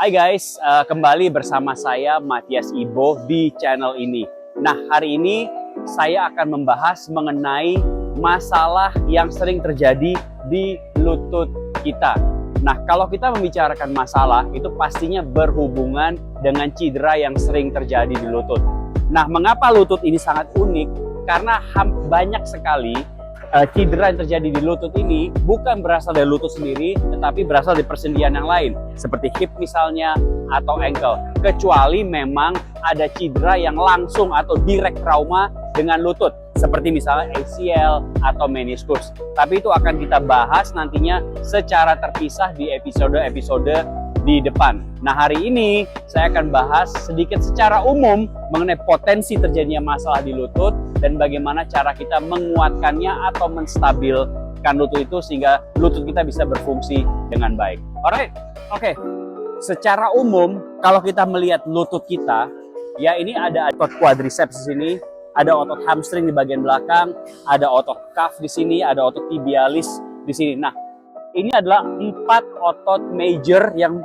Hai guys, kembali bersama saya Matias Ibo di channel ini. Nah, hari ini saya akan membahas mengenai masalah yang sering terjadi di lutut kita. Nah, kalau kita membicarakan masalah, itu pastinya berhubungan dengan cedera yang sering terjadi di lutut. Nah, mengapa lutut ini sangat unik? Karena banyak sekali cedera yang terjadi di lutut ini bukan berasal dari lutut sendiri, tetapi berasal dari persendian yang lain, seperti hip misalnya, atau ankle. Kecuali memang ada cedera yang langsung atau direct trauma dengan lutut, seperti misalnya ACL atau meniskus. Tapi itu akan kita bahas nantinya secara terpisah di episode-episode di depan. Nah, hari ini saya akan bahas sedikit secara umum mengenai potensi terjadinya masalah di lutut dan bagaimana cara kita menguatkannya atau menstabilkan lutut itu sehingga lutut kita bisa berfungsi dengan baik. Alright, oke. Secara umum kalau kita melihat lutut kita, ya ini ada otot quadriceps di sini, ada otot hamstring di bagian belakang, ada otot calf di sini, ada otot tibialis di sini. Nah, ini adalah 4 otot major yang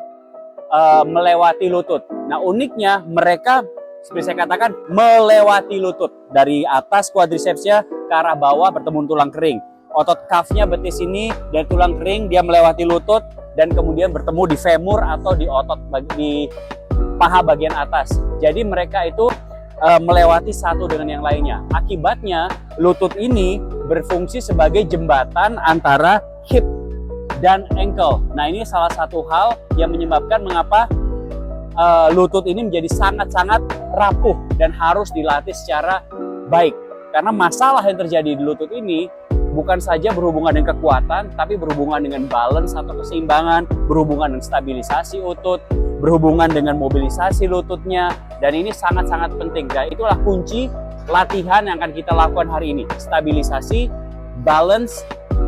melewati lutut. Nah, uniknya mereka seperti saya katakan melewati lutut dari atas quadricepsnya ke arah bawah bertemu tulang kering. Otot calfnya betis ini dari tulang kering dia melewati lutut dan kemudian bertemu di femur atau di otot di paha bagian atas. Jadi mereka itu melewati satu dengan yang lainnya. Akibatnya lutut ini berfungsi sebagai jembatan antara hip dan ankle. Nah, ini salah satu hal yang menyebabkan mengapa lutut ini menjadi sangat-sangat rapuh dan harus dilatih secara baik. Karena masalah yang terjadi di lutut ini bukan saja berhubungan dengan kekuatan, tapi berhubungan dengan balance atau keseimbangan, berhubungan dengan stabilisasi otot, berhubungan dengan mobilisasi lututnya, dan ini sangat-sangat penting. Dan itulah kunci latihan yang akan kita lakukan hari ini. Stabilisasi, balance,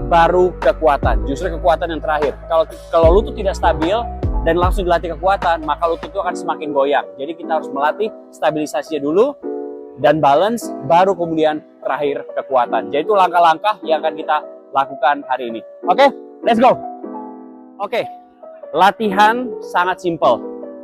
baru kekuatan. Justru kekuatan yang terakhir. Kalau lutut tidak stabil dan langsung dilatih kekuatan, maka lutut itu akan semakin goyang. Jadi kita harus melatih stabilisasinya dulu dan balance, baru kemudian terakhir kekuatan. Jadi itu langkah-langkah yang akan kita lakukan hari ini. Oke, let's go. Oke, latihan sangat simple.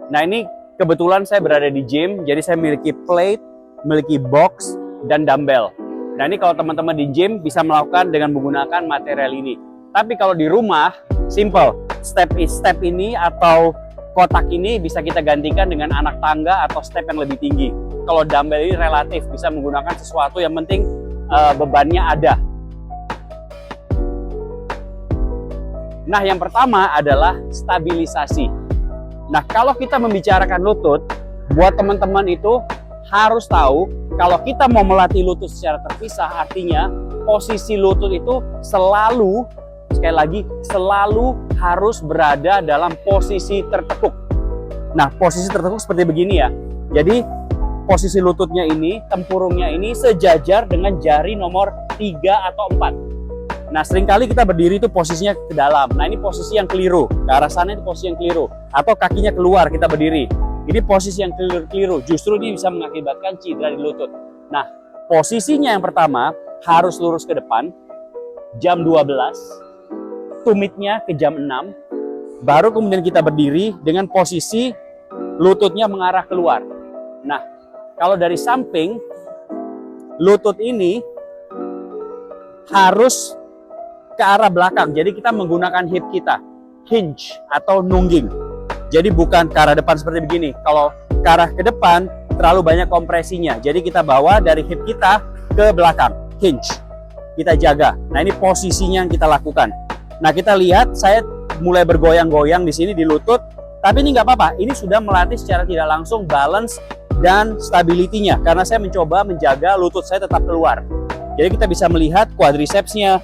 Nah, ini kebetulan saya berada di gym, jadi saya memiliki plate, memiliki box, dan dumbbell. Nah, ini kalau teman-teman di gym bisa melakukan dengan menggunakan material ini. Tapi kalau di rumah, simple. Step ini atau kotak ini bisa kita gantikan dengan anak tangga atau step yang lebih tinggi. Kalau dumbbell ini relatif, bisa menggunakan sesuatu yang penting bebannya ada. Nah, yang pertama adalah stabilisasi. Nah, kalau kita membicarakan lutut, buat teman-teman itu harus tahu kalau kita mau melatih lutut secara terpisah, artinya posisi lutut itu selalu, sekali lagi, selalu harus berada dalam posisi tertekuk. Nah, posisi tertekuk seperti begini ya. Jadi, posisi lututnya ini, tempurungnya ini sejajar dengan jari nomor 3 atau 4. Nah, seringkali kita berdiri itu posisinya ke dalam. Nah, ini posisi yang keliru. Ke arah sana itu posisi yang keliru. Atau kakinya keluar, kita berdiri. Ini posisi yang keliru, justru ini bisa mengakibatkan cedera di lutut. Nah, posisinya yang pertama harus lurus ke depan, jam 12, tumitnya ke jam 6, baru kemudian kita berdiri dengan posisi lututnya mengarah keluar. Nah, kalau dari samping, lutut ini harus ke arah belakang, jadi kita menggunakan hip kita, hinge atau nungging. Jadi bukan ke arah depan seperti begini. Kalau ke arah ke depan terlalu banyak kompresinya. Jadi kita bawa dari hip kita ke belakang, hinge. Kita jaga. Nah, ini posisinya yang kita lakukan. Nah, kita lihat saya mulai bergoyang-goyang di sini di lutut. Tapi ini nggak apa-apa. Ini sudah melatih secara tidak langsung balance dan stability-nya. Karena saya mencoba menjaga lutut saya tetap keluar. Jadi kita bisa melihat quadricepsnya,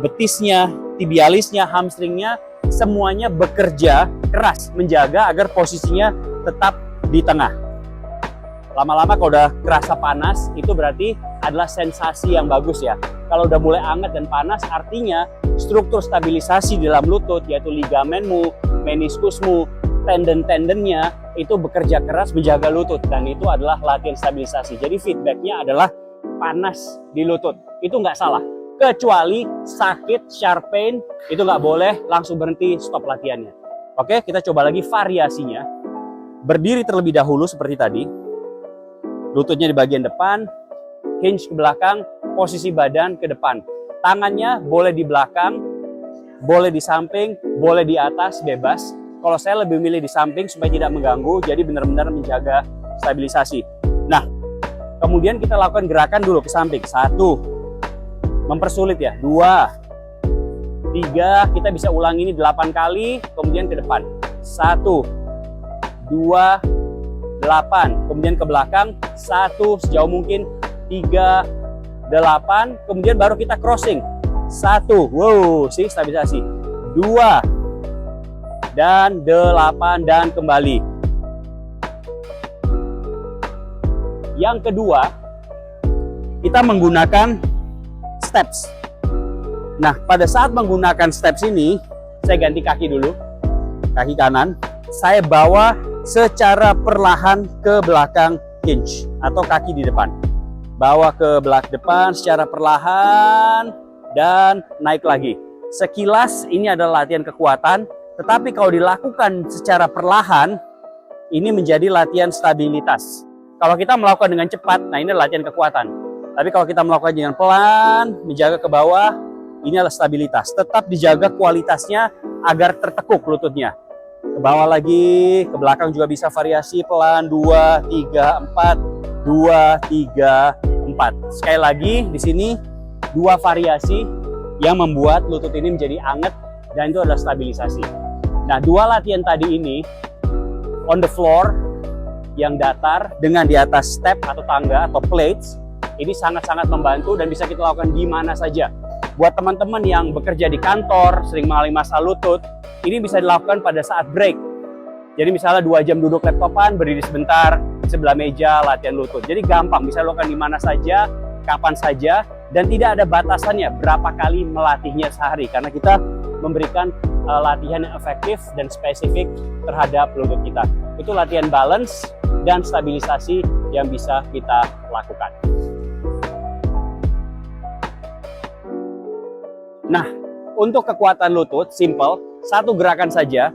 betisnya, tibialisnya, hamstringnya, semuanya bekerja keras menjaga agar posisinya tetap di tengah. Lama-lama kalau udah kerasa panas, itu berarti adalah sensasi yang bagus ya. Kalau udah mulai hangat dan panas, artinya struktur stabilisasi di dalam lutut, yaitu ligamenmu, meniskusmu, tendon-tendonnya, itu bekerja keras menjaga lutut. Dan itu adalah latihan stabilisasi. Jadi feedbacknya adalah panas di lutut. Itu nggak salah. Kecuali sakit, sharp pain, itu nggak boleh langsung berhenti, stop latihannya. Oke, kita coba lagi variasinya. Berdiri terlebih dahulu seperti tadi. Lututnya di bagian depan, hinge ke belakang, posisi badan ke depan. Tangannya boleh di belakang, boleh di samping, boleh di atas, bebas. Kalau saya lebih milih di samping supaya tidak mengganggu, jadi benar-benar menjaga stabilisasi. Nah, kemudian kita lakukan gerakan dulu ke samping. 1, mempersulit ya. 2, 3, kita bisa ulang ini 8 kali, kemudian ke depan. 1, 2, 8, kemudian ke belakang. 1, sejauh mungkin. 3, 8, kemudian baru kita crossing. 1, wow, sih stabilisasi. 2, dan 8, dan kembali. Yang kedua, kita menggunakan steps. Nah, pada saat menggunakan steps ini, saya ganti kaki dulu, kaki kanan. Saya bawa secara perlahan ke belakang hinge atau kaki di depan. Bawa ke belakang depan secara perlahan dan naik lagi. Sekilas ini adalah latihan kekuatan, tetapi kalau dilakukan secara perlahan, ini menjadi latihan stabilitas. Kalau kita melakukan dengan cepat, nah ini adalah latihan kekuatan. Tapi kalau kita melakukan dengan pelan, menjaga ke bawah, ini adalah stabilitas. Tetap dijaga kualitasnya agar tertekuk lututnya. Ke bawah lagi, ke belakang juga bisa variasi pelan. 2, 3, 4, 2, 3, 4. Sekali lagi di sini 2 variasi yang membuat lutut ini menjadi anget dan itu adalah stabilisasi. Nah, 2 latihan tadi ini on the floor yang datar dengan di atas step atau tangga atau plates, ini sangat-sangat membantu dan bisa kita lakukan di mana saja. Buat teman-teman yang bekerja di kantor, sering mengalami masalah lutut, ini bisa dilakukan pada saat break. Jadi misalnya 2 jam duduk laptopan, berdiri sebentar, sebelah meja, latihan lutut. Jadi gampang, bisa dilakukan di mana saja, kapan saja, dan tidak ada batasannya berapa kali melatihnya sehari. Karena kita memberikan latihan yang efektif dan spesifik terhadap lutut kita. Itu latihan balance dan stabilisasi yang bisa kita lakukan. Nah, untuk kekuatan lutut, simple, 1 gerakan saja,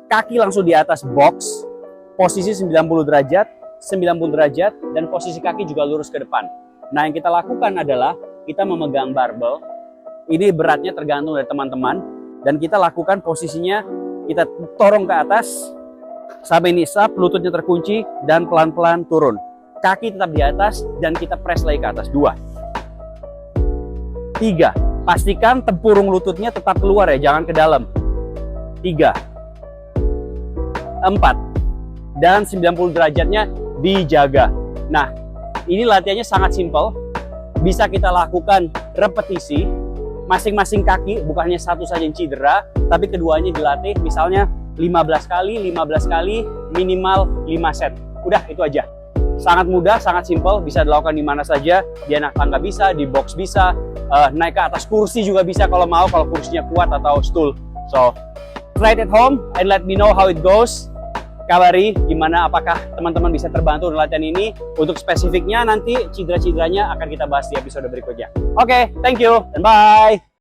kaki langsung di atas box, posisi 90 derajat, 90 derajat, dan posisi kaki juga lurus ke depan. Nah, yang kita lakukan adalah kita memegang barbel, ini beratnya tergantung dari teman-teman, dan kita lakukan posisinya, kita torong ke atas, sampai nisab, lututnya terkunci, dan pelan-pelan turun. Kaki tetap di atas, dan kita press lagi ke atas. 2, 3, pastikan tempurung lututnya tetap keluar ya, jangan ke dalam. 3, 4, dan 90 derajatnya dijaga. Nah, ini latihannya sangat simpel. Bisa kita lakukan repetisi. Masing-masing kaki, bukannya satu saja yang cedera, tapi keduanya dilatih misalnya 15 kali, 15 kali, minimal 5 set. Udah, itu aja. Sangat mudah, sangat simpel, bisa dilakukan di mana saja. Di anak tangga bisa, di box bisa, naik ke atas kursi juga bisa kalau mau, kalau kursinya kuat atau stool. So, try it at home and let me know how it goes. Kabari gimana, apakah teman-teman bisa terbantu dengan latihan ini. Untuk spesifiknya nanti cedera-cederanya akan kita bahas di episode berikutnya. Oke, thank you and bye.